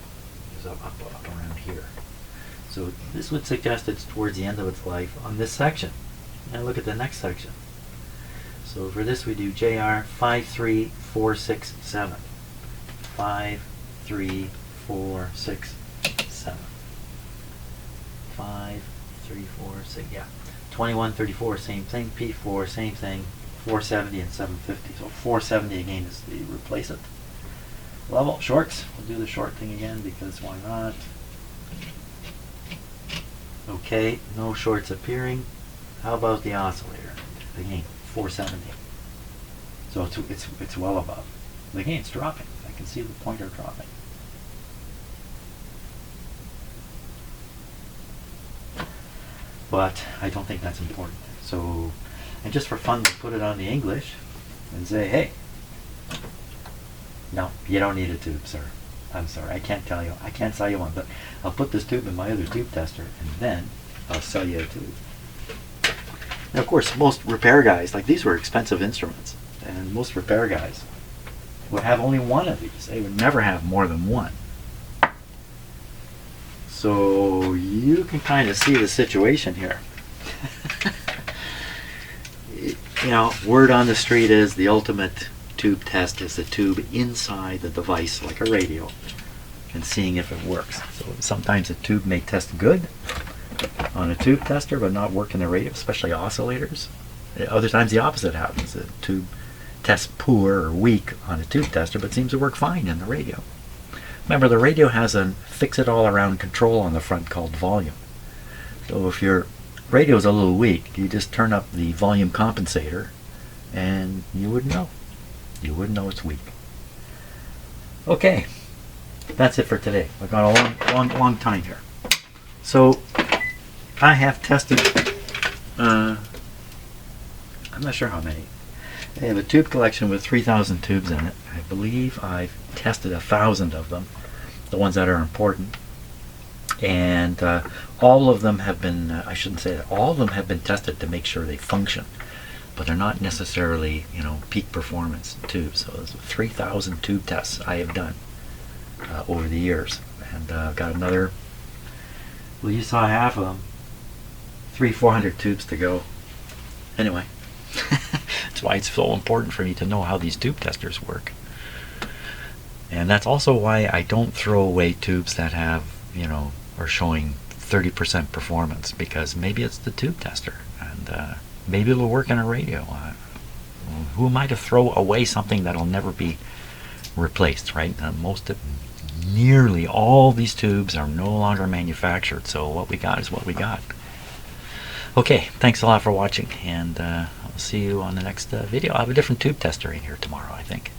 It's up around here. So this would suggest it's towards the end of its life on this section. Now look at the next section. So for this we do JR 53467. 53467. 53467. Yeah. 2134, same thing. P4, same thing. 470 and 750. So 470 again is the replacement level. Shorts. We'll do the short thing again because why not? Okay, no shorts appearing. How about the oscillator? Again, 470. So it's well above. Again, it's dropping. I can see the pointer dropping. But I don't think that's important. So, and just for fun, we put it on the English and say, hey, no, you don't need a tube, sir. I'm sorry, I can't tell you. I can't sell you one, but I'll put this tube in my other tube tester and then I'll sell you a tube. Now, of course, most repair guys, like these were expensive instruments, and most repair guys would have only one of these. They would never have more than one. So you can kind of see the situation here. You know, word on the street is the ultimate tube test is the tube inside the device, like a radio, and seeing if it works. So sometimes a tube may test good on a tube tester but not work in the radio, especially oscillators. Other times the opposite happens. The tube tests poor or weak on a tube tester but seems to work fine in the radio. Remember, the radio has a fix-it-all-around control on the front called volume. So if your radio is a little weak, you just turn up the volume compensator and you wouldn't know. You wouldn't know it's weak. Okay, that's it for today. We've got a long time here. So I have tested, I'm not sure how many. I have a tube collection with 3,000 tubes in it. I believe I've tested 1,000 of them, the ones that are important. And all of them have been, I shouldn't say that, all of them have been tested to make sure they function. But they're not necessarily, you know, peak performance tubes. So there's 3,000 tube tests I have done over the years. And I've got another, well, you saw half of them, 400 tubes to go. Anyway, that's why it's so important for me to know how these tube testers work. And that's also why I don't throw away tubes that have, you know, are showing 30% performance, because maybe it's the tube tester, and maybe it'll work in a radio. Who am I to throw away something that'll never be replaced, right? Nearly all these tubes are no longer manufactured, so what we got is what we got. Okay, thanks a lot for watching, and I'll see you on the next video. I'll have a different tube tester in here tomorrow, I think.